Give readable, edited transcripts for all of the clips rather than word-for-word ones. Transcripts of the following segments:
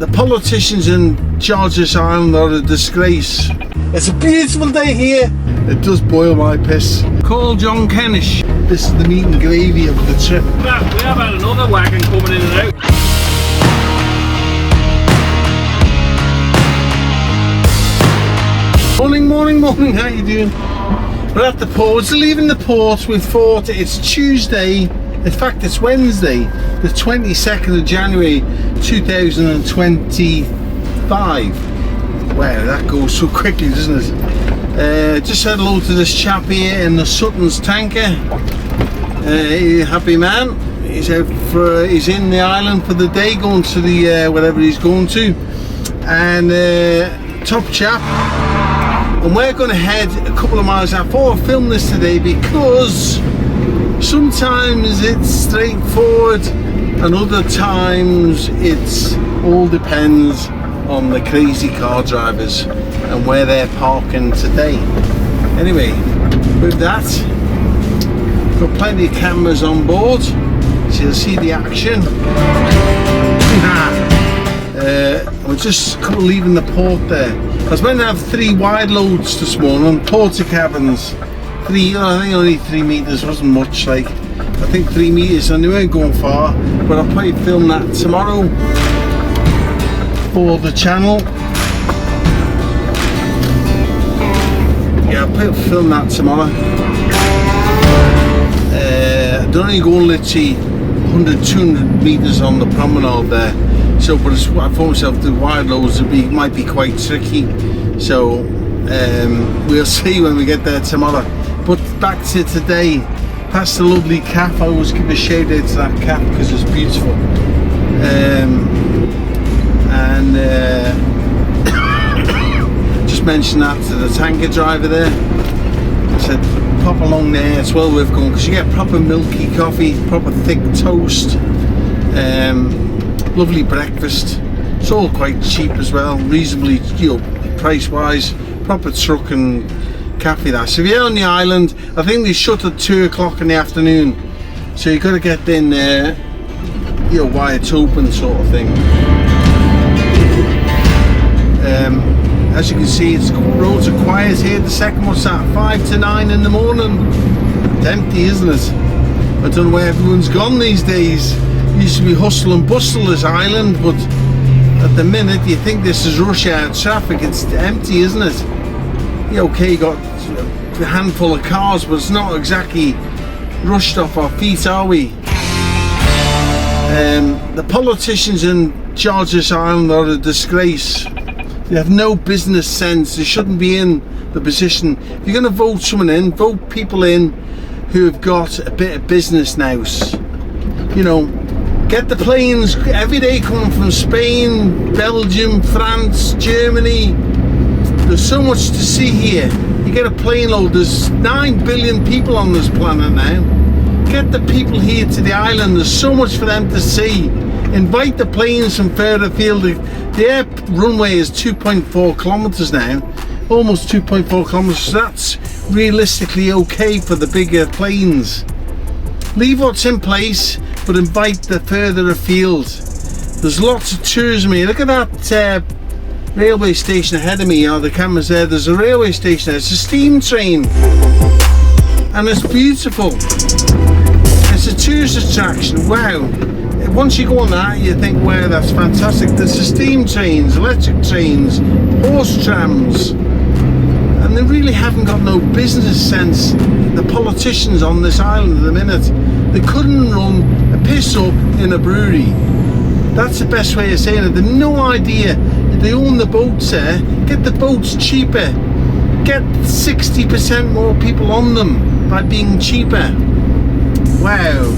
The politicians in charge of this island are a disgrace. It's a beautiful day here. It does boil my piss. Call John Kennish. This is the meat and gravy of the trip. We have had another wagon coming in and out. Morning, how you doing? We're at the port, we're leaving the port. We thought it's Tuesday, in fact it's Wednesday, the 22nd of January 2025. Wow, that goes so quickly, doesn't it? Just said hello to this chap here in the Sutton's tanker. Happy man. He's in the island for the day, going to the wherever he's going to, and top chap. And we're going to head a couple of miles out. I thought I'd film this today because sometimes it's straightforward and other times it's all depends on the crazy car drivers and where they're parking today. Anyway, with that, got plenty of cameras on board so you'll see the action. We're just leaving the port there. I was meant to have 3 wide loads this morning, porta cabins. I think only 3 meters, wasn't much, like, I think 3 meters, and they weren't going far, but I'll probably film that tomorrow for the channel. Yeah, I'll probably film that tomorrow. They're only going literally 100, 200 meters on the promenade there. So, but I thought myself the wide loads might be quite tricky. So we'll see when we get there tomorrow. But back to today, past the lovely calf. I always give a shout out to that calf because it's beautiful. Just mentioned that to the tanker driver there. I said pop along there, it's well worth going because you get proper milky coffee, proper thick toast. Lovely breakfast. It's all quite cheap as well, reasonably, price wise. Proper truck and cafe that. So if you're on the island, I think they shut at 2 o'clock in the afternoon, so you've got to get in there, while it's open, sort of thing. As you can see, roads are quiet here. The second, what's that, 5 to 9 in the morning. It's empty, isn't it? I don't know where everyone's gone these days. Used to be hustle and bustle, this island, but at the minute you think this is rush hour traffic. It's empty, isn't it? Okay, you got a handful of cars, but it's not exactly rushed off our feet, are we? The politicians in charge of this island are a disgrace. They have no business sense. They shouldn't be in the position. If you're going to vote someone in, vote people in who have got a bit of business nous. Get the planes every day coming from Spain, Belgium, France, Germany. There's so much to see here. You get a plane load. There's 9 billion people on this planet now. Get the people here to the island. There's so much for them to see. Invite the planes from further afield. The air runway is 2.4 kilometers now. Almost 2.4 kilometers. So that's realistically okay for the bigger planes. Leave what's in place, but invite the further afield. There's lots of tourism here. Look at that railway station ahead of me. The camera's there. There's a railway station there. It's a steam train, and it's beautiful. It's a tourist attraction. Wow. Once you go on that, you think, wow, that's fantastic. There's the steam trains, electric trains, horse trams, and they really haven't got no business sense. The politicians on this island at the minute, they couldn't run a piss up in a brewery. That's the best way of saying it. They've no idea. They own the boats there. Get the boats cheaper. Get 60% more people on them by being cheaper. Wow.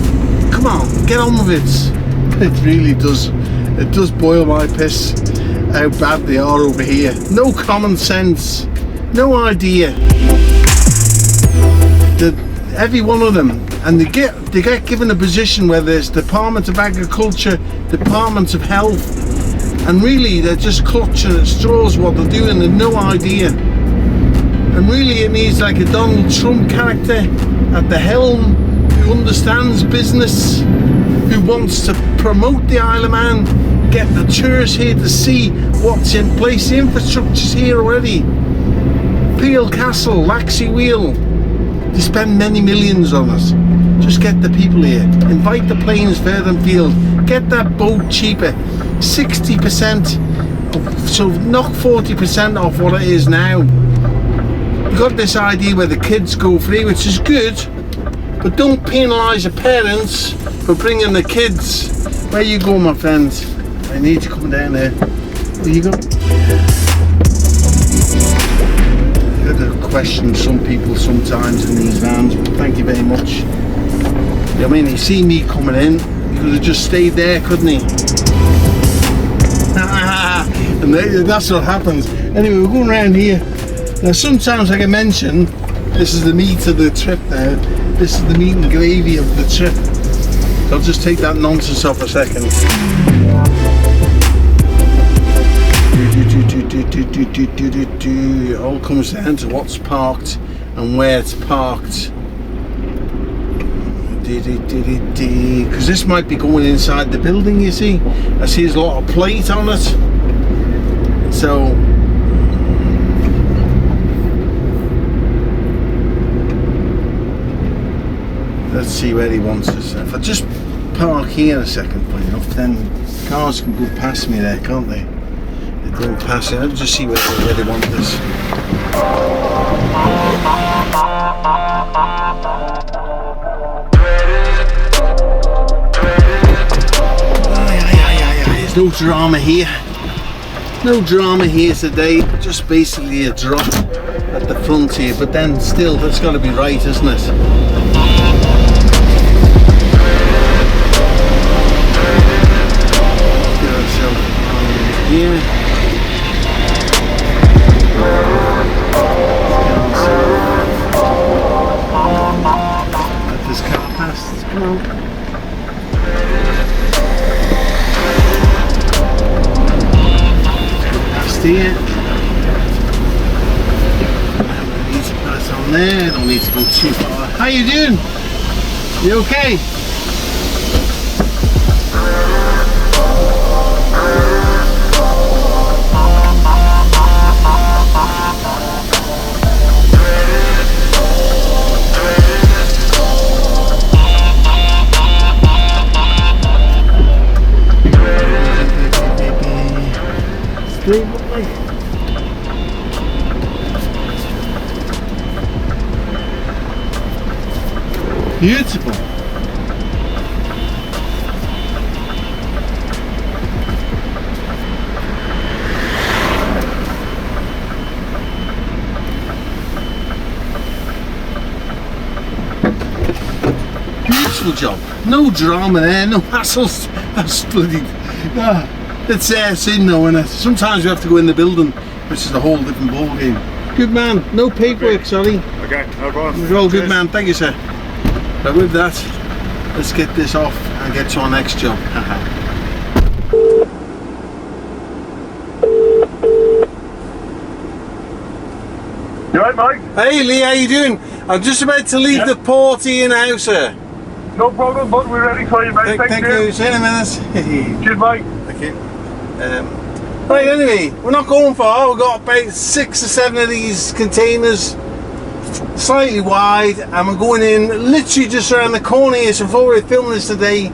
Come on, get on with it. It really does. It does boil my piss how bad they are over here. No common sense. No idea. Every one of them, and they get given a position where there's Department of Agriculture, Department of Health, and really they're just clutching at straws what they're doing. They've no idea. And really it needs like a Donald Trump character at the helm who understands business, who wants to promote the Isle of Man, get the tourists here to see what's in place. The infrastructure's here already. Peel Castle, Laxey Wheel. They spend many millions on it. Just get the people here. Invite the planes further afield. Get that boat cheaper. 60%. So knock 40% off what it is now. You've got this idea where the kids go free, which is good, but don't penalise the parents for bringing the kids. Where you go, my friends? I need to come down there. There you go. I had to question some people sometimes in these vans, but thank you very much. You know what I mean? He see me coming in, he could have just stayed there, couldn't he? And that's what happens. Anyway, we're going around here. Now sometimes, like I mentioned, this is the meat of the trip now. This is the meat and gravy of the trip. So I'll just take that nonsense off a second. It all comes down to what's parked and where it's parked. Because this might be going inside the building, you see. I see there's a lot of plate on it. So let's see where he wants us. If I just park here a second, then cars can go past me there, can't they? They don't pass it. Let's just see where they want this. There's no drama here. No drama here today. Just basically a drop at the front here, but then still, that's got to be right, isn't it? Here. Let this car past. Come on. Past here. I need to pass on there. Don't need to go too far. How you doing? You okay? Beautiful. Beautiful job. No drama there, no hassles. That's bloody. It's in though, innit? Sometimes you have to go in the building, which is a whole different ball game. Good man. No paperwork, sorry. Okay, no problem. You're all good, man. Thank you, sir. But with that, let's get this off and get to our next job. You alright, Mike? Hey Lee, how you doing? I'm just about to leave the port here now, sir. No problem, but we're ready for you, mate. Thank you. See you in a minute. Cheers, Mike. Thank you. Right, anyway, we're not going far. We've got about 6 or 7 of these containers, slightly wide, and we're going in literally just around the corner here. So before we're filming this today,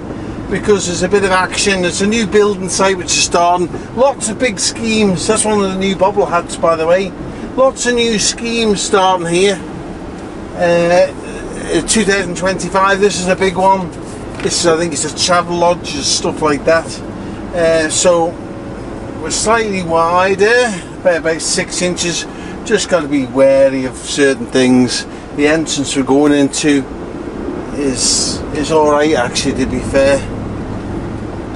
because there's a bit of action. It's a new building site which is starting. Lots of big schemes. That's one of the new bobble hats, by the way. Lots of new schemes starting here. 2025. This is a big one. This is, I think, it's a travel lodge and stuff like that. So we're slightly wider, about 6 inches. Just got to be wary of certain things. The entrance we're going into is all right, actually, to be fair.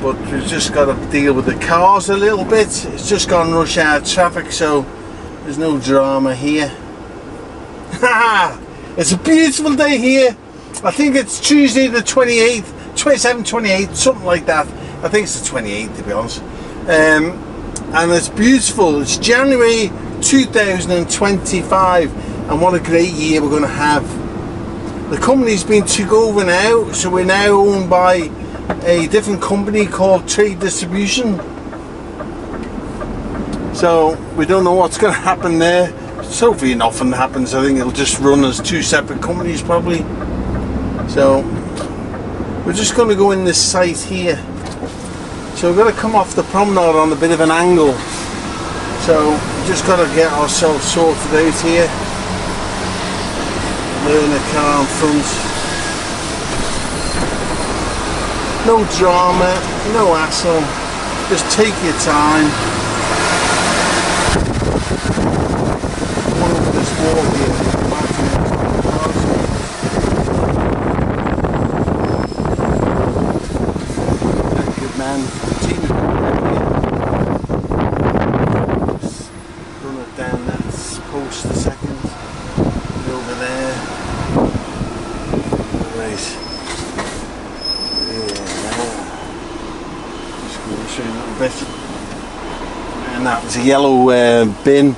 But we've just got to deal with the cars a little bit. It's just gone rush hour traffic, so there's no drama here. It's a beautiful day here. I think it's Tuesday the 28th, 27th, 28th, something like that. I think it's the 28th, to be honest. And it's beautiful. It's January 2025, and what a great year we're going to have. The company's been took over now, so we're now owned by a different company called Trade Distribution. So we don't know what's going to happen there. So hopefully nothing happens. I think it'll just run as two separate companies probably. So we're just going to go in this site here. So we're going to come off the promenade on a bit of an angle. So we just got to get ourselves sorted out here. Learn a car in front. No drama, no hassle. Just take your time. One over this wall here. Good man. Continue just run it down that post a second. Over there. Right. Bit. And that was a yellow bin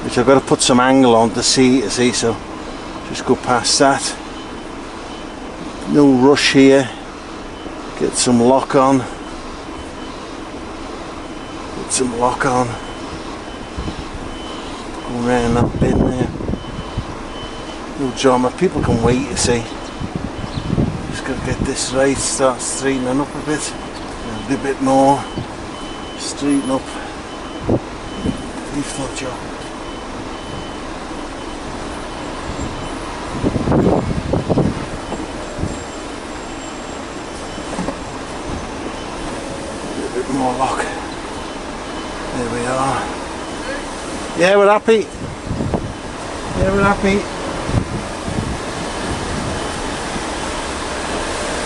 which I've got to put some angle on to see, so just go past that. No rush here. Get some lock on. Get some lock on. Go around that bin there. No drama, people can wait, you see. Just got to get this right, start straightening up a bit. A bit more. Straighten up. Leaf that job. A bit more lock. There we are. Yeah, we're happy. Yeah, we're happy.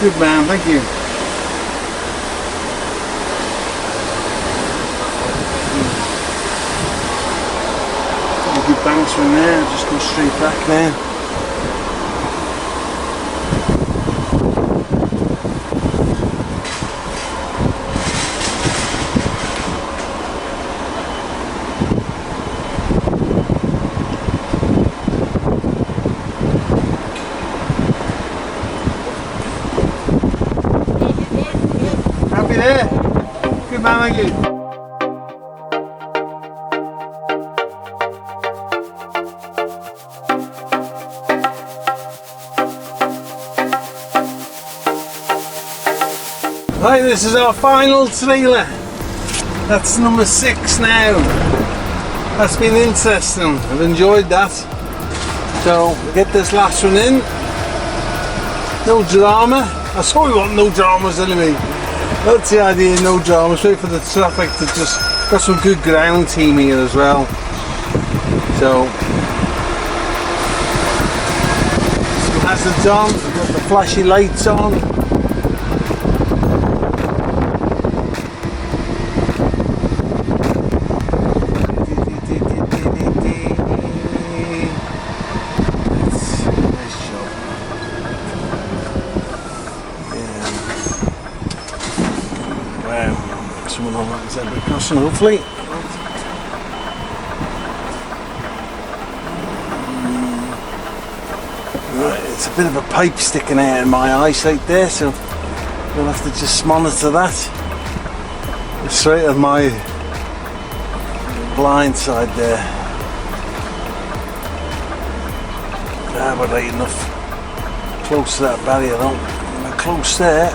Good man, thank you. Good banks from there, just go straight back there. Happy there? Good man, thank you. Right, this is our final trailer. That's number 6 now. That's been interesting. I've enjoyed that. So we'll get this last one in. No drama. I saw we want no dramas anyway. That's the idea, no dramas. Wait for the traffic to just got some good ground team here as well. So some hazards on, we've got the flashy lights on. Someone on that zebra crossing, hopefully. Right, it's a bit of a pipe sticking out in my eyesight there, so we'll have to just monitor that. It's straight on my blind side there. Ah, but right enough. Close to that barrier, though. We're close there.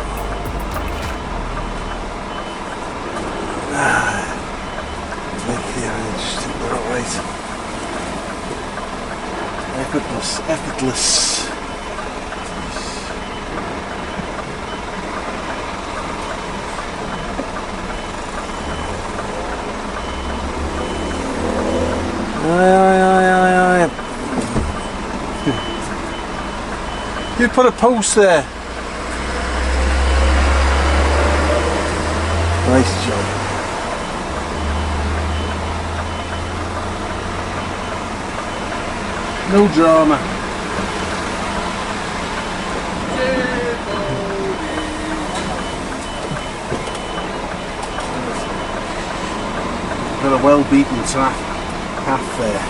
Effortless, effortless. Aye. You put a post there. Nice job. No drama. Got a well-beaten track path there.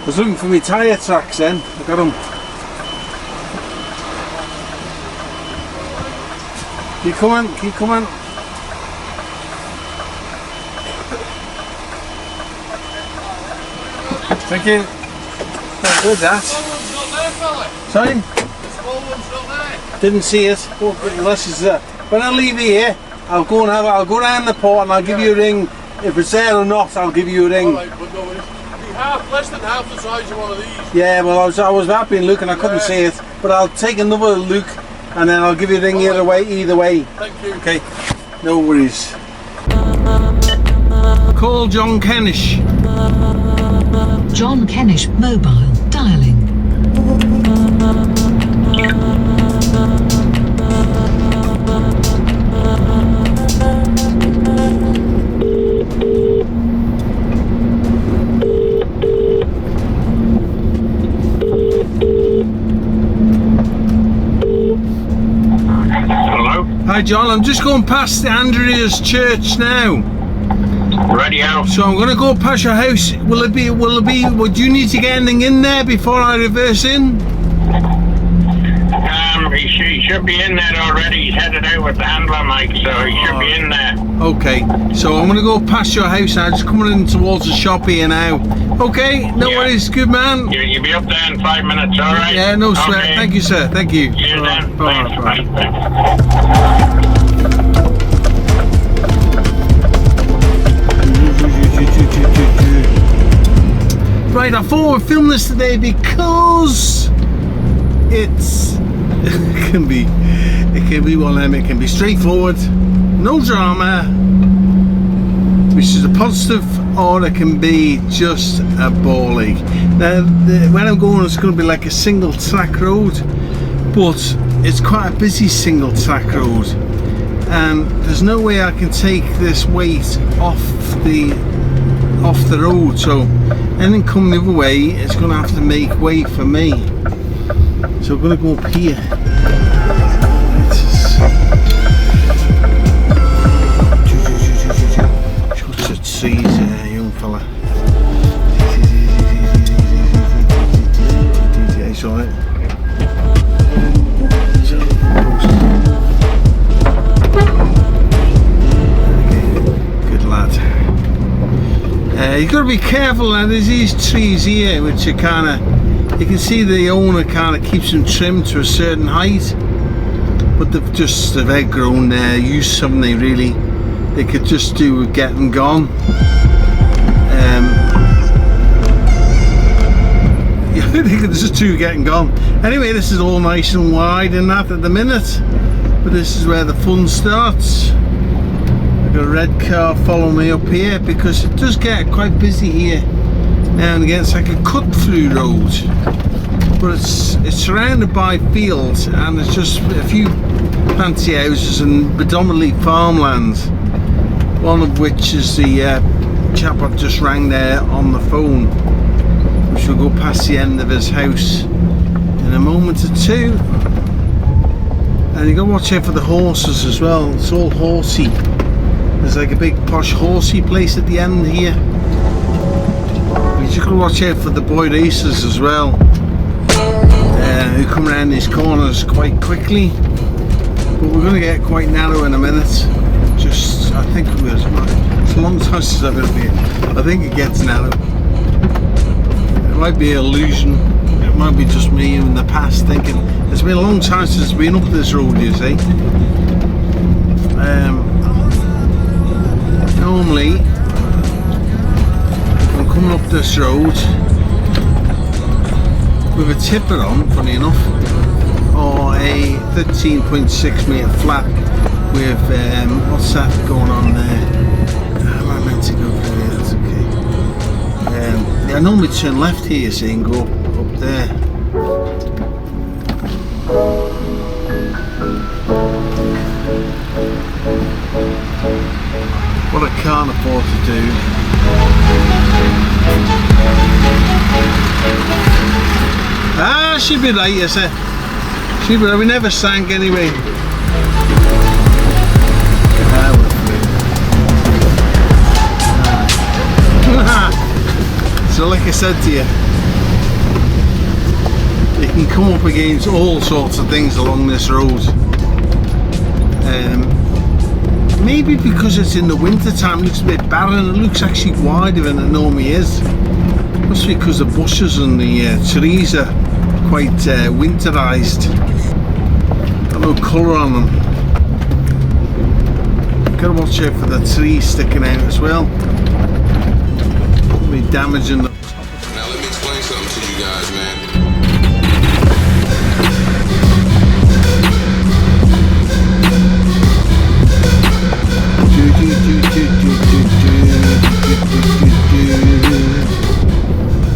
I was looking for my tyre tracks then. I got them. Keep coming, keep coming. Thank you. Very good, that. Small one's not there, fella. Sorry? Small one's not there. Didn't see it. Unless it's there. When I leave here, I'll go down the port and I'll give you a ring. If it's there or not, I'll give you a ring. Alright, but no, it's less than half the size of one of these. Yeah, well, I was happy looking. I couldn't see it, but I'll take another look and then I'll give you a ring either way. Thank you. Okay, no worries. Call John Kennish. John Kennish mobile dialing. Hello? Hi John, I'm just going past the Andrea's church now. Ready out. So I'm going to go past your house. Would you need to get anything in there before I reverse in? He should be in there already. He's headed out with the handler, Mike, so he should be in there. Okay, so I'm going to go past your house now, just coming in towards the shop here now. Okay, no worries, good man. You'll be up there in 5 minutes, alright? Yeah, no sweat. Okay. Thank you, sir. Thank you. Cheers then. Bye, Thanks. bye. Bye. Right, I thought we'd film this today because it can be one of them. It can be straightforward, no drama, which is a positive, or it can be just a ball ache. Now, where I'm going, it's going to be like a single track road, but it's quite a busy single track road, and there's no way I can take this weight off the road, so anything coming the other way is going to have to make way for me. So I'm going to go up here. Shut your trees, young fella. It's alright. Good lad. You've got to be careful now. There's these trees here which are kind of, you can see the owner kind of keeps them trimmed to a certain height, but they've outgrown their use, haven't they, really? They could just do with getting gone. They could just do getting gone. Anyway, this is all nice and wide and that at the minute, but this is where the fun starts. Got a red car following me up here because it does get quite busy here now and again. It's like a cut through road, but it's surrounded by fields and there's just a few fancy houses and predominantly farmland, one of which is the chap I've just rang there on the phone, which will go past the end of his house in a moment or two. And you got to watch out for the horses as well. It's all horsey. There's like a big posh horsey place at the end here. You just got to watch out for the boy racers as well, who come around these corners quite quickly. But we're going to get quite narrow in a minute. I think it's a long time since I've been up here. I think it gets narrow. It might be an illusion. It might be just me in the past thinking. It's been a long time since I've been up this road, you see. Normally, I'm coming up this road with a tipper on, funny enough, or a 13.6 metre flat with, what's that going on there? How am I meant to go through here? That's okay. I normally turn left here, you see, and go up there. What I can't afford to do. She'd be right, you see. She'd be right. We never sank anyway. So like I said to you, You come up against all sorts of things along this road. Maybe because it's in the winter time, it looks a bit barren. It looks actually wider than it normally is. Must be because the bushes and the trees are quite winterized. Got no colour on them. Gotta watch out for the trees sticking out as well. Be damaging the. Now let me explain something to you guys, man.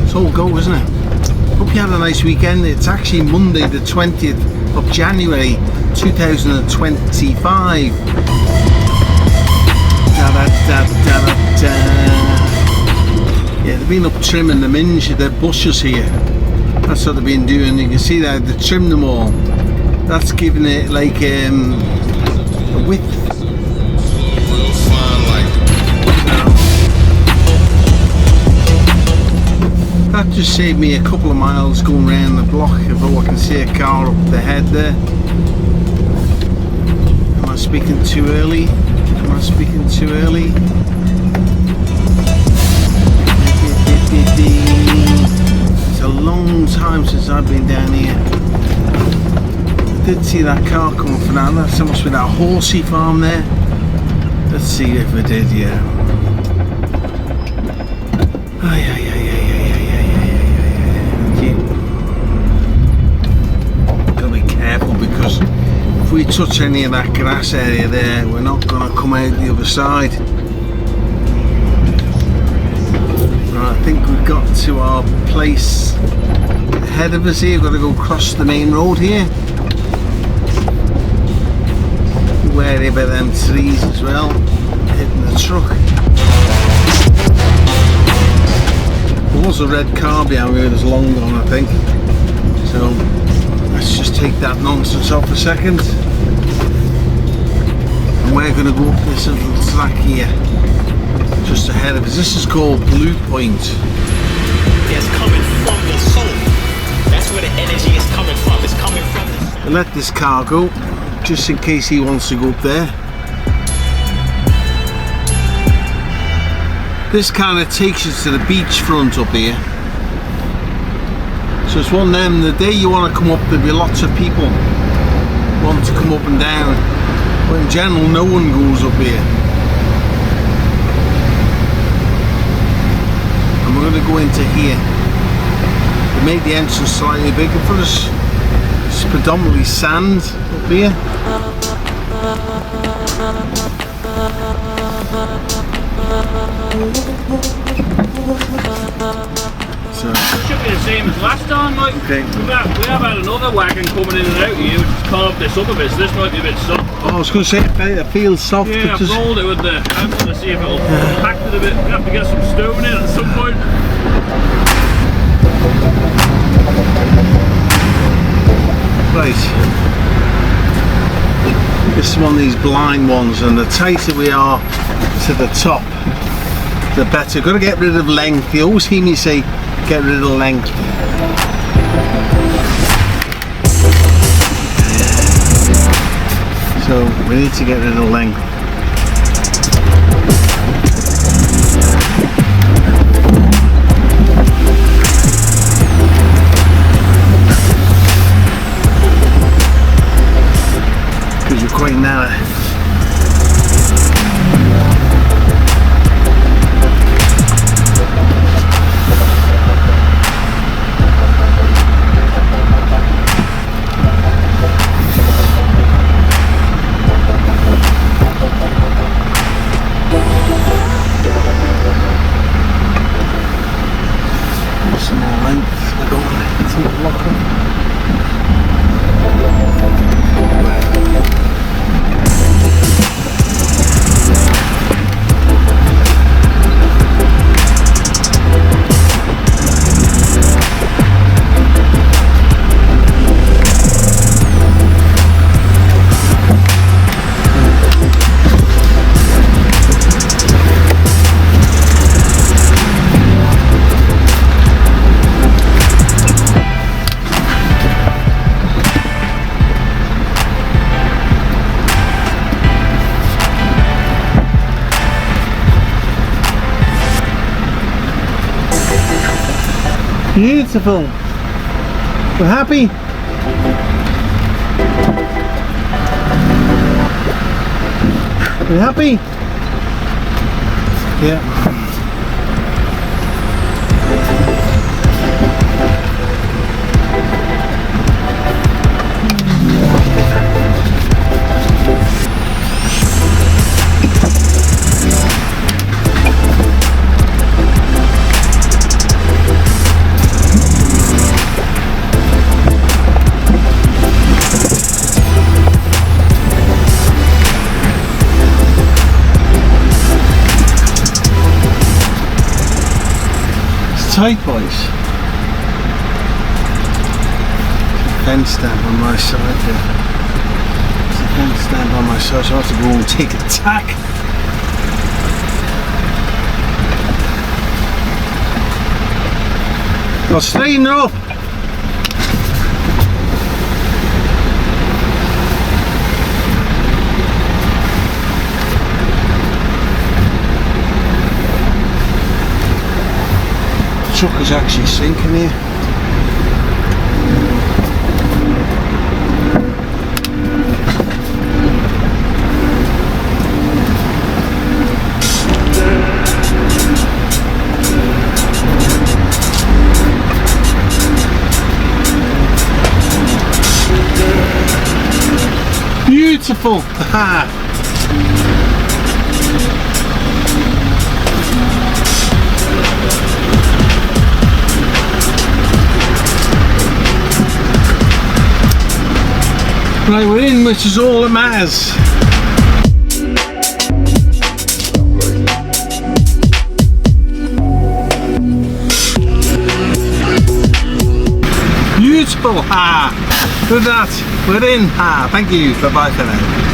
It's all go, isn't it? Hope you had a nice weekend. It's actually Monday the 20th of January 2025. Yeah, they've been up trimming the minge, the bushes here. That's what they've been doing. You can see that they trimmed them all. That's giving it like a width. Real fine, like. That just saved me a couple of miles going around the block. If I can see a car up the head there. Am I speaking too early? Am I speaking too early? It's a long time since I've been down here. I did see that car coming from that. That must be that horsey farm there. Let's see if I did, yeah. Gotta be careful because if we touch any of that grass area there, we're not gonna come out the other side. Right, I think we've got to our place ahead of us here. We've got to go across the main road here. Be wary about them trees as well, hitting the truck. There was a red car behind me, it was long gone I think. So let's just take that nonsense off a second. And we're going to go up this little track here, just ahead of us. This is called Blue Point. It's coming from the soul. That's where the energy is coming from. It's coming from the soul. I'll let this car go, just in case he wants to go up there. This kind of takes you to the beachfront up here. So it's one of them, the day you want to come up, there'll be lots of people want to come up and down. But in general, no one goes up here. And we're going to go into here. They made the entrance slightly bigger for us. It's predominantly sand up here. So, Should be the same as last time, like. Okay. We have had another wagon coming in and out here, which has carved this up a bit, so this might be a bit soft. I was going to say it feels soft. Yeah, I've just, rolled it with the handle to see if it'll compact it a bit. We have to get some stone in at some point. right. This is one of these blind ones, and the tighter we are to the top, the better. Got to get rid of length. You always hear me say, get rid of length. So we need to get rid of length. Because you're quite narrow. Beautiful. We're happy. We're happy. Yeah. Tight, boys. Fence stamp on my side there. There's a fence stamp on my side, so I have to go and take a tack. I'll straighten her up. The truck is actually sinking here. Beautiful! Right, we're in, which is all that matters. Beautiful! Ha! Look at that! We're in! Ha! Thank you. Bye bye for now.